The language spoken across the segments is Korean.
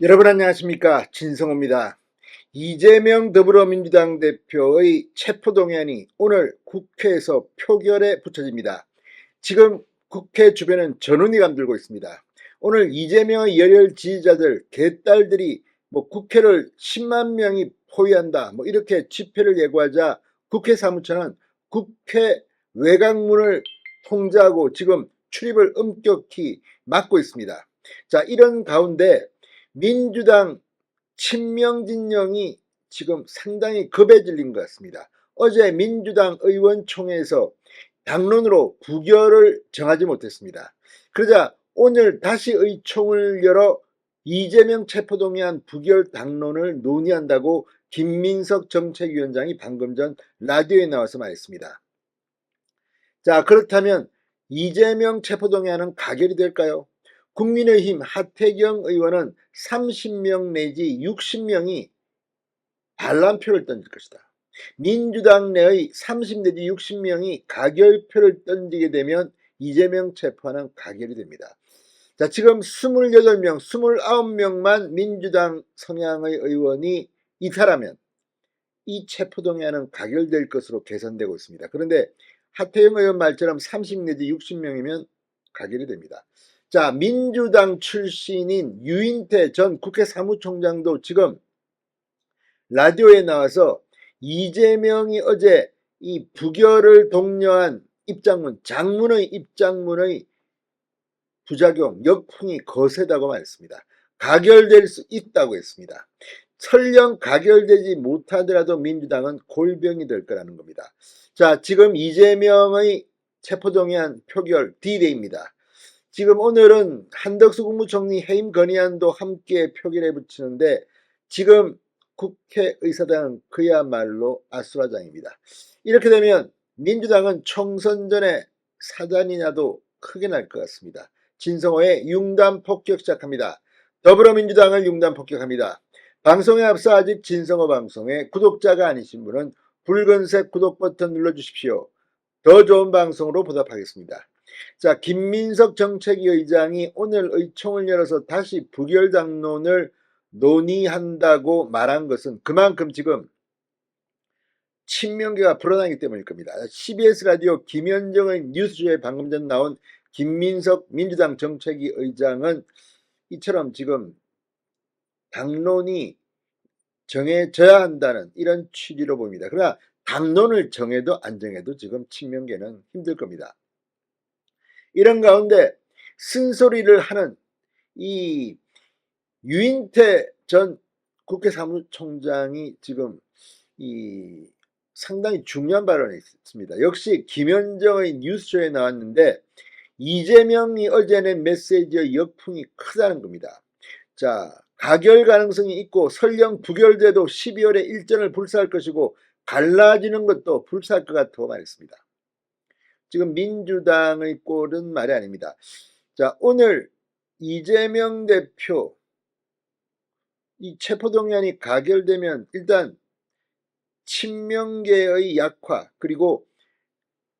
여러분 안녕하십니까, 진성호입니다. 이재명 더불어민주당 대표의 체포동의안이 오늘 국회에서 표결에 붙여집니다. 지금 국회 주변은 전운이 감돌고 있습니다. 오늘 이재명의 열혈 지지자들, 개딸들이 국회를 10만 명이 포위한다 이렇게 집회를 예고하자 국회 사무처는 국회 외곽문을 통제하고 지금 출입을 엄격히 막고 있습니다. 자, 이런 가운데 민주당 친명진영이 지금 상당히 겁에 질린 것 같습니다. 어제 민주당 의원총회에서 당론으로 부결을 정하지 못했습니다. 그러자 오늘 다시 의총을 열어 이재명 체포동의안 부결 당론을 논의한다고 김민석 정책위원장이 방금 전 라디오에 나와서 말했습니다. 자, 그렇다면 이재명 체포동의안은 가결이 될까요? 국민의힘 하태경 의원은 30명 내지 60명이 반란표를 던질 것이다. 민주당 내의 30 내지 60명이 가결표를 던지게 되면 이재명 체포안은 가결이 됩니다. 자, 지금 28명, 29명만 민주당 성향의 의원이 이탈하면 이 체포동의안은 가결될 것으로 계산되고 있습니다. 그런데 하태경 의원 말처럼 30 내지 60명이면 가결이 됩니다. 자, 민주당 출신인 유인태 전 국회 사무총장도 지금 라디오에 나와서 이재명이 어제 이 부결을 독려한 입장문, 장문의 입장문의 부작용, 역풍이 거세다고 말했습니다. 가결될 수 있다고 했습니다. 설령 가결되지 못하더라도 민주당은 골병이 될 거라는 겁니다. 자, 지금 이재명의 체포동의안 표결 D-Day입니다. 지금 오늘은 한덕수 국무총리 해임 건의안도 함께 표결에 붙이는데 지금 국회의사당은 그야말로 아수라장입니다. 이렇게 되면 민주당은 총선 전에 사단이 나도 크게 날 것 같습니다. 진성호의 융단 폭격 시작합니다. 더불어민주당을 융단 폭격합니다. 방송에 앞서 아직 진성호 방송에 구독자가 아니신 분은 붉은색 구독 버튼 눌러주십시오. 더 좋은 방송으로 보답하겠습니다. 자, 김민석 정책위 의장이 오늘 의총을 열어서 다시 부결 당론을 논의한다고 말한 것은 그만큼 지금 친명계가 불어나기 때문일 겁니다. CBS 라디오 김현정의 뉴스쇼에 방금 전 나온 김민석 민주당 정책위 의장은 이처럼 지금 당론이 정해져야 한다는 이런 취지로 보입니다. 그러나 당론을 정해도 안 정해도 지금 친명계는 힘들 겁니다. 이런 가운데 쓴소리를 하는 이 유인태 전 국회 사무총장이 지금 이 상당히 중요한 발언을 했습니다. 역시 김현정의 뉴스쇼에 나왔는데 이재명이 어제 낸 메시지의 역풍이 크다는 겁니다. 자, 가결 가능성이 있고 설령 부결돼도 12월에 일정을 불사할 것이고 갈라지는 것도 불사할 것 같다고 말했습니다. 지금 민주당의 꼴은 말이 아닙니다. 자, 오늘 이재명 대표 이 체포동의안이 가결되면 일단 친명계의 약화 그리고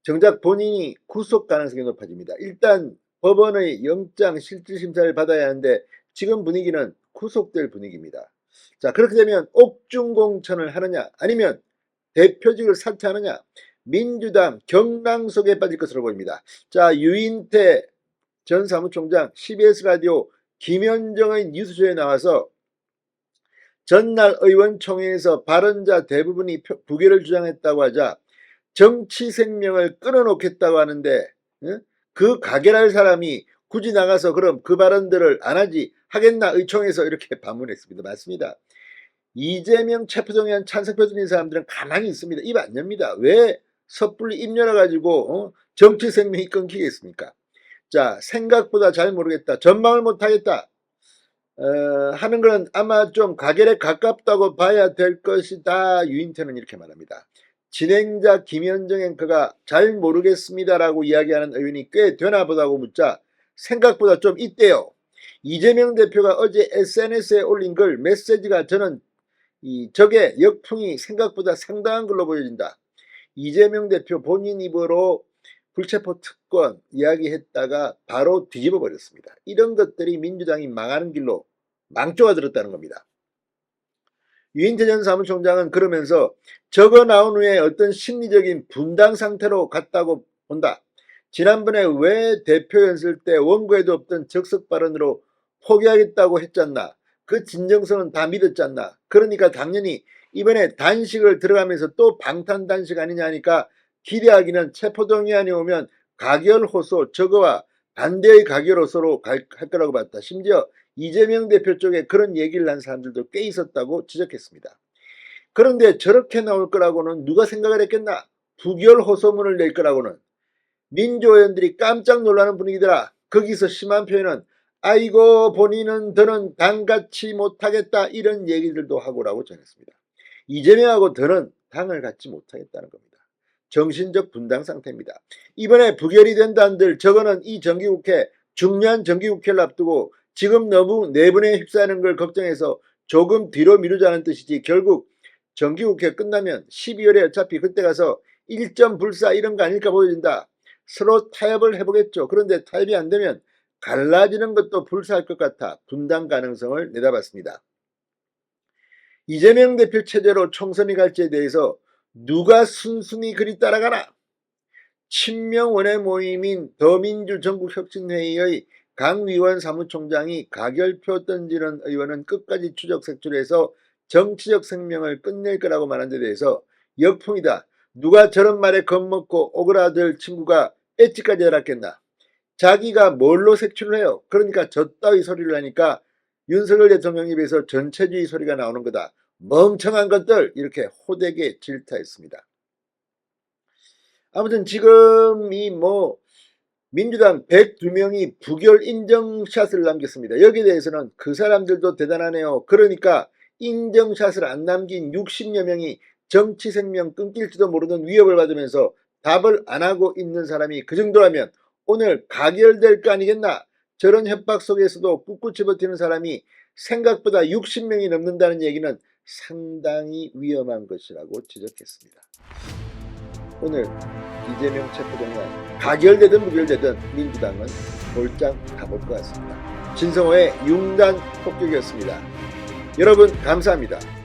정작 본인이 구속 가능성이 높아집니다. 일단 법원의 영장 실질심사를 받아야 하는데 지금 분위기는 구속될 분위기입니다. 자, 그렇게 되면 옥중공천을 하느냐 아니면 대표직을 사퇴하느냐 민주당 경랑속에 빠질 것으로 보입니다. 자, 유인태 전 사무총장 CBS 라디오 김현정의 뉴스쇼에 나와서 전날 의원총회에서 발언자 대부분이 부결을 주장했다고 하자 정치 생명을 끊어놓겠다고 하는데 그 가결할 사람이 굳이 나가서 그럼 그 발언들을 안 하지 하겠나 의총에서 이렇게 반문했습니다. 맞습니다. 이재명 체포동의안 찬성표 드린 사람들은 가만히 있습니다. 입 안 엽니다. 왜 섣불리 입 열어가지고 정치 생명이 끊기겠습니까? 자, 생각보다 잘 모르겠다. 전망을 못하겠다. 하는 것은 아마 좀 가결에 가깝다고 봐야 될 것이다. 유인태는 이렇게 말합니다. 진행자 김현정 앵커가 잘 모르겠습니다라고 이야기하는 의원이 꽤 되나 보다고 묻자 생각보다 좀 있대요. 이재명 대표가 어제 SNS에 올린 글 메시지가 저는 적의 역풍이 생각보다 상당한 걸로 보여진다. 이재명 대표 본인 입으로 불체포 특권 이야기했다가 바로 뒤집어 버렸습니다. 이런 것들이 민주당이 망하는 길로 망조가 들었다는 겁니다. 유인태 전 사무총장은 그러면서 적어 나온 후에 어떤 심리적인 분당 상태로 갔다고 본다. 지난번에 왜 대표 연설 때 원고에도 없던 적석 발언으로 포기하겠다고 했잖나. 그 진정성은 다 믿었잖나. 그러니까 당연히 이번에 단식을 들어가면서 또 방탄 단식 아니냐 하니까 기대하기는 체포동의안이 오면 가결호소, 저거와 반대의 가결호소로 할 거라고 봤다. 심지어 이재명 대표 쪽에 그런 얘기를 한 사람들도 꽤 있었다고 지적했습니다. 그런데 저렇게 나올 거라고는 누가 생각을 했겠나? 부결 호소문을 낼 거라고는. 민주의원들이 깜짝 놀라는 분위기더라. 거기서 심한 표현은 아이고 본인은 더는 당같이 못하겠다 이런 얘기들도 하고라고 전했습니다. 이재명하고 더는 당을 갖지 못하겠다는 겁니다. 정신적 분당 상태입니다. 이번에 부결이 된다는들 저거는 이 정기국회 중요한 정기국회를 앞두고 지금 너무 내분에 휩싸이는 걸 걱정해서 조금 뒤로 미루자는 뜻이지 결국 정기국회 끝나면 12월에 어차피 그때 가서 1점 불사 이런 거 아닐까 보여진다. 서로 타협을 해보겠죠. 그런데 타협이 안 되면 갈라지는 것도 불사할 것 같아 분당 가능성을 내다봤습니다. 이재명 대표 체제로 총선이 갈지에 대해서 누가 순순히 그리 따라가나? 친명 원외 모임인 더민주 전국혁신회의의 강위원 사무총장이 가결표 던지는 의원은 끝까지 추적 색출해서 정치적 생명을 끝낼 거라고 말한 데 대해서 역풍이다. 누가 저런 말에 겁먹고 오그라들 친구가 엣지까지 알았겠나. 자기가 뭘로 색출을 해요. 그러니까 저 따위 소리를 하니까 윤석열 대통령 입에서 전체주의 소리가 나오는 거다. 멍청한 것들 이렇게 호되게 질타했습니다. 아무튼 지금 이 민주당 102명이 부결 인정샷을 남겼습니다. 여기에 대해서는 그 사람들도 대단하네요. 그러니까 인정샷을 안 남긴 60여 명이 정치 생명 끊길지도 모르는 위협을 받으면서 답을 안 하고 있는 사람이 그 정도라면 오늘 가결될 거 아니겠나. 저런 협박 속에서도 꿋꿋이 버티는 사람이 생각보다 60명이 넘는다는 얘기는 상당히 위험한 것이라고 지적했습니다. 오늘 이재명 체포동의안 가결되든 무결되든 민주당은 볼장 가볼 것 같습니다. 진성호의 융단 폭격이었습니다. 여러분 감사합니다.